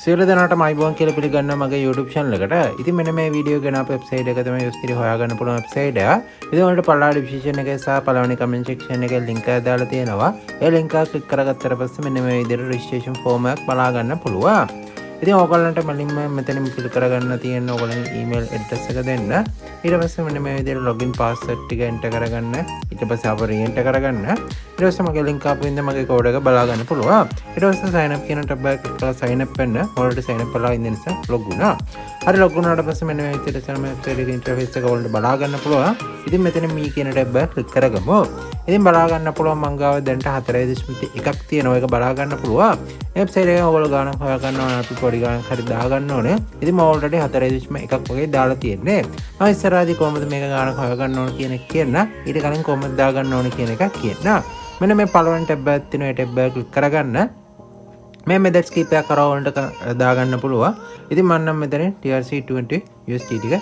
සියලු දෙනාටම අයිබෝන් කියලා පිළිගන්නවා මගේ YouTube channel එකට. ඉතින් මෙන්න මේ වීඩියෝ ගැන අපේ වෙබ්සයිට් එක තමයි යොස්තිරි හොයාගන්න පුළුවන් වෙබ්සයිට් එක. ඉතින් ඔයාලට පළවෙනි ඩිස්ක්‍රිප්ෂන් එකේ සහ පළවෙනි කමෙන්ට් සෙක්ෂන් එකේ link එක දාලා තියෙනවා. ඒ link එක ක්ලික් කරගත්තට පස්සේ මෙන්න මේ විදිහට registration form එකක් බලා ගන්න පුළුවන්. ඉතින් ඕගොල්ලන්ට මලින්ම මෙතනින් fill කරගන්න තියෙන ඕගොල්ලන්ගේ email address එක දෙන්න. ඊට පස්සේ මෙන්න මේ විදිහට login password ටික enter කරගන්න. ඊට පස්සේ අප re-enter කරගන්න. ඊට පස්සේ මගේ link ආපු ඉඳන් මගේ code එක බලා ගන්න පුළුවන්. ඊට පස්සේ sign up කියන tab එක click කරලා sign up වෙන්න. ඔයාලට sign up වෙලා ඉන්න නිසා log වුණා. හරි log වුණාට පස්සේ මෙන්න මේ විදිහට තමයි website එකේ interface එක ඔයාලට බලා ගන්න පුළුවන්. ඉතින් මෙතන මේ කියන tab එක click කරගමු. ඉතින් බලා ගන්න පුළුවන් මං ගාව දැන්ට 4.1ක් තියෙනවා. ඒක බලා ගන්න පුළුවන්. website එකේ ඔයගොල්ලෝ ගානක් හොයා ගන්න ඕන අපි පොඩි ගානක් හරි දාගන්න ඕනේ. ඉතින් මම already 4.1ක් වගේ දාලා තියෙන්නේ. මම ඉස්සරහදී කොහොමද මේක ගානක් හොයා ගන්න ඕන කියන එක කියන්න. ඊට කලින් කොහොමද දාගන්න ඕන කියන එක කියන්න. මෙන්න මේ පළවෙනි tab එකක් තියෙනවා. ඒ tab එක click කරගන්න. මේ methods කීපයක් කරා වලට දාගන්න පුළුවන්. ඉතින් මම නම් මෙතන TRC20 USD ටික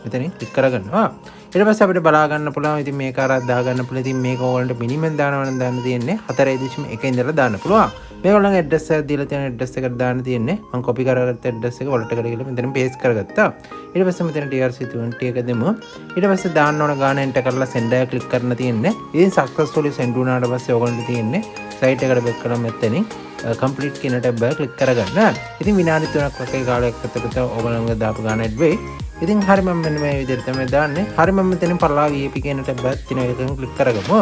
මෙතනින් click කරගන්නවා. ඊට පස්සේ අපිට බලා ගන්න පුළුවන් ඉතින් මේක අර දා ගන්න පුළුවන්. ඉතින් මේක ඕගොල්ලන්ට මිනිමම් දානවා නම් දාන්න තියෙන්නේ 4.1 ඉඳලා දාන්න පුළුවන්. මේගොල්ලන්ගේ ඇඩ්‍රස් එක දීලා තියෙන ඇඩ්‍රස් එකට දාන්න තියෙන්නේ. මම කොපි කරගත්ත ඇඩ්‍රස් එක වලට කරගෙන මෙතන පේස්ට් කරගත්තා. ඊට පස්සේ මෙතන TRC20 එක දෙමු. ඊට පස්සේ දාන්න ඕන ගාන එන්ටර් කරලා send එක ක්ලික් කරන්න තියෙන්නේ. ඉතින් successfully send වුණාට පස්සේ ඕගොල්ලන්ට තියෙන්නේ site එකට බෙක් කරලා මෙතනින් complete කියන tab එක ක්ලික් කරගන්න. ඉතින් විනාඩි 3ක් වගේ කාලයක් ඇතුළත ඕගොල්ලන්ගේ දාපු ගාන ඇඩ් වෙයි. ඉතින් හරි මම මෙන්න මේ විදිහට තමයි දාන්නේ. හරි මම මෙතනින් පරලා VIP කියන tab එකක් තියෙනවා. ඒකෙන් ක්ලික් කරගමු.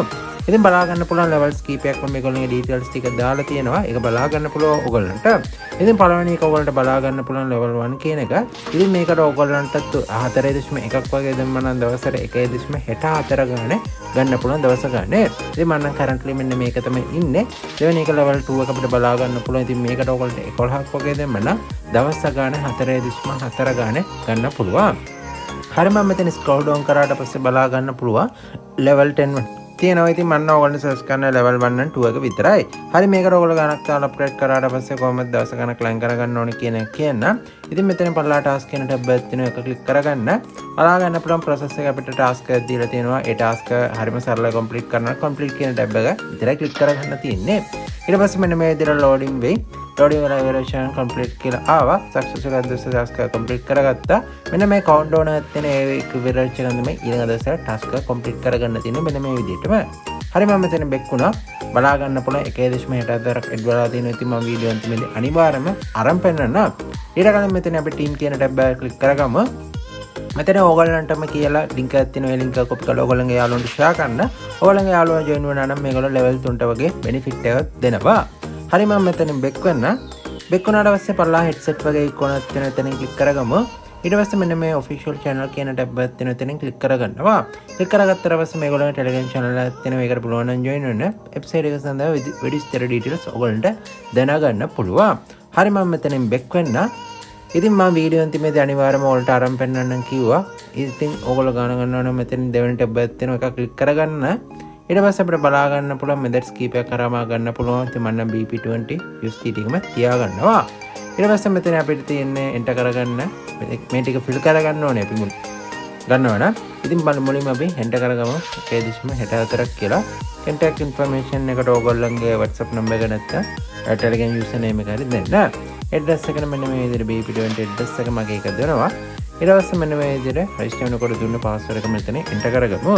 ඉතින් බලා ගන්න පුළුවන් levels කීපයක් මම මේගොල්ලන්ගේ details ටික දාලා තියෙනවා. ඒක බලා ගන්න පුළුවන් ඕගොල්ලන්ට. ඉතින් පළවෙනි එක ඕගොල්ලන්ට බලා ගන්න පුළුවන් level 1 කියන එක. ඉතින් මේකට ඕගොල්ලන්ට 4.1ක් වගේ දැම්ම නම් දවසට 1.64 ගානේ ගන්න පුළුවන් දවස ගානේ. ඉතින් මම නම් currently මෙන්න මේක තමයි ඉන්නේ. දෙවෙනි එක level 2 එක අපිට බලා ගන්න පුළුවන්. ඉතින් මේකට ඕගොල්ලන්ට 11ක් වගේ දැම්ම නම් දවස් ගානේ 4.4 ගානේ ගන්න පුළුවන්. හරි මම මෙතන scroll down කරාට පස්සේ බලා ගන්න පුළුවන් level 10 තියෙනවා. ඉතින් මම ඕගොල්ලන්ට search කරන level 1 and 2 එක විතරයි. හරි මේකට ඕගොල්ලෝ ගණක් දාලා අප්ග්‍රේඩ් කරාට පස්සේ කොහොමද දවස් ගණක් ලයින් කරගන්න ඕනේ කියන එක කියන්න. ඉතින් මෙතන පළලා task කියන tab එකක් තියෙනවා. ඒක ක්ලික් කරගන්න. බලා ගන්න පුළුවන් process එක අපිට task එකක් දීලා තියෙනවා. ඒ task එක හරිම සරලව complete කරන්න complete කියන tab එක විතරයි ක්ලික් කරගන්න තියෙන්නේ. ඊට පස්සේ මෙන්න මේ විදිහට loading වෙයි. loading වෙලා evaluation complete කියලා ආවා. successfully අදවස task එක complete කරගත්තා. මෙන්න මේ countdown එකක් තියෙන ඒ evaluation එක තමයි ඊළඟ දවසේ task එක complete කරගන්න තියෙන්නේ. මෙන්න මේ විදිහටම. හරි මම මෙතන බෙක් වුණා. බලා ගන්න පුළුවන් 1.64ක් ඇඩ් වෙලා තියෙනවා. ඉතින් මම වීඩියෝ අන්තිමේදී අනිවාර්යයෙන්ම අරන් පෙන්නන්න. ඊට කලින් මෙතන අපි team කියන tab එක ක්ලික් කරගමු. මෙතන ඕගොල්ලන්ටම කියලා link එකක් තියෙනවා. ඒ link එක copy කරලා ඕගොල්ලන්ගේ යාළුවන්ට share කරන්න. ඕගොල්ලන්ගේ යාළුවා join වෙනා නම් මේගොල්ලෝ level 3ට වගේ benefit එකක් දෙනවා. හරි මම මෙතනින් බෙක් වෙන්න. බෙක් වුණාට පස්සේ පල්ලා headset වගේ icon එකක් තියෙනවා. එතනින් click කරගමු. ඊට පස්සේ මෙන්න මේ official channel කියන tab එකක් තියෙනවා. එතනින් click කරගන්නවා. click කරගත්තට පස්සේ මේගොල්ලන්ගේ telegram channel එකක් තියෙනවා. ඒකට පුළුවන් නම් join වෙන්න. website එක සඳහා විස්තර details ඕගොල්ලන්ට දැනගන්න පුළුවන්. හරි මම මෙතනින් බෙක් වෙන්න. ඉතින් මම වීඩියෝ අන්තිමේදී අනිවාර්යයෙන්ම ඔයාලට අරන් පෙන්නන්නම් කිව්වා. ඉතින් ඕගොල්ලෝ ගාන ගන්නවා නම් මෙතනින් දෙවෙනි tab එකක් තියෙනවා. ඒක click කරගන්න. ඊට පස්සේ අපිට බලා ගන්න පුළුවන් methods කීපයක් කරාම ගන්න පුළුවන්. ඉතින් මම නම් BP20 USD ටිකම තියාගන්නවා. ඊට පස්සේ මෙතන අපිට තියෙන්නේ enter කරගන්න මේ ටික fill කරගන්න ඕනේ අපි මුල් ගන්නවා නම්. ඉතින් මුලින්ම අපි enter කරගමු 1.64ක් කියලා. contact information එකට ඕගොල්ලන්ගේ WhatsApp number එක නැත්නම් Telegram username එක හරි දෙන්න. address එක මෙන්න මේ විදිහට BP20 address එක මගේ එක දෙනවා. ඊට පස්සේ මෙන්න මේ විදිහට register වෙනකොට දුන්න password එක මෙතන enter කරගමු.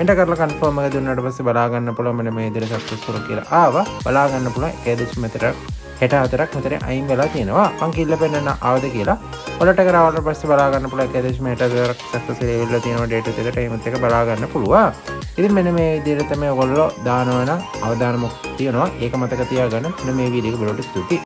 enter කරලා confirm එක දුන්නාට පස්සේ බලා ගන්න පුළුවන් මෙන්න මේ විදිහට successful කියලා ආවා. බලා ගන්න පුළුවන් 1.64ක් මෙතන අයින් වෙලා තියෙනවා. මං කිල්ල පෙන්නන්න ආවද කියලා. ඔයාලට කරාවට පස්සේ බලා ගන්න පුළුවන් 1.64ක් successful වෙලා තියෙනවා data එක time එක බලා ගන්න පුළුවන්. ඉතින් මෙන්න මේ විදිහට තමයි ඔයගොල්ලෝ දානවන අවදානමක් තියෙනවා. ඒක මතක තියාගන්න. මෙන්න මේ වීඩියෝ එක බලන්න ස්තුතියි.